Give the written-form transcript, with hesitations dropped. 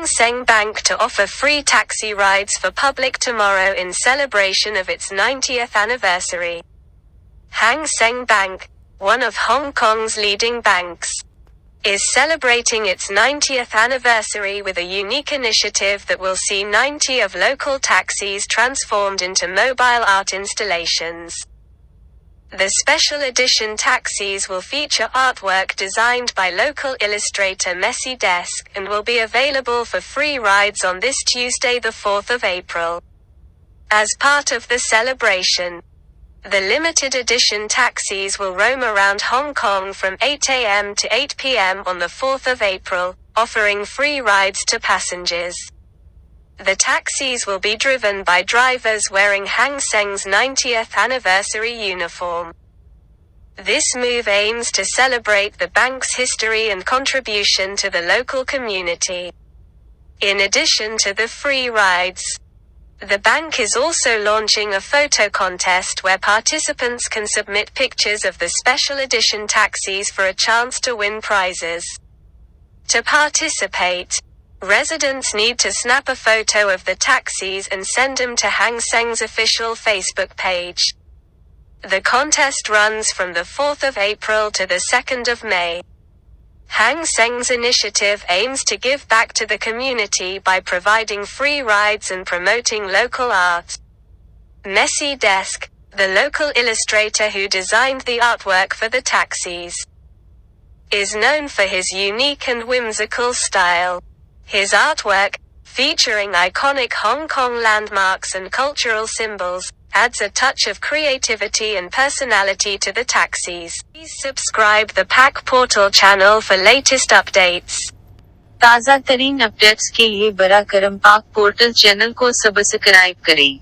Seng Bank to offer free taxi rides for public tomorrow in celebration of its 90th anniversary. Seng Bank, one of Hong Kong's leading banks, is celebrating its 90th anniversary with a unique initiative that will see 90 of local taxis transformed into mobile art installations. The special edition taxis will feature artwork designed by local illustrator Messy Desk and will be available for free rides on this Tuesday, the 4th of April. As part of the celebration, the limited edition taxis will roam around Hong Kong from 8 a.m. to 8 p.m. on the 4th of April, offering free rides to passengers. The taxis will be driven by drivers wearing Hang Seng's 90th anniversary uniform. This move aims to celebrate the bank's history and contribution to the local community. In addition to the free rides, the bank is also launching a photo contest where participants can submit pictures of the special edition taxis for a chance to win prizes. To participate, residents need to snap a photo of the taxis and send them to Hang Seng's official Facebook page. The contest runs from the 4th of April to the 2nd of May. Hang Seng's initiative aims to give back to the community by providing free rides and promoting local art. Messy Desk, the local illustrator who designed the artwork for the taxis, is known for his unique and whimsical style. His artwork, featuring iconic Hong Kong landmarks and cultural symbols, adds a touch of creativity and personality to the taxis. Please subscribe the PAC Portal channel for latest updates. ताज़ा तरीन updates के लिए बराकरम पाक portal channel को subscribe करें।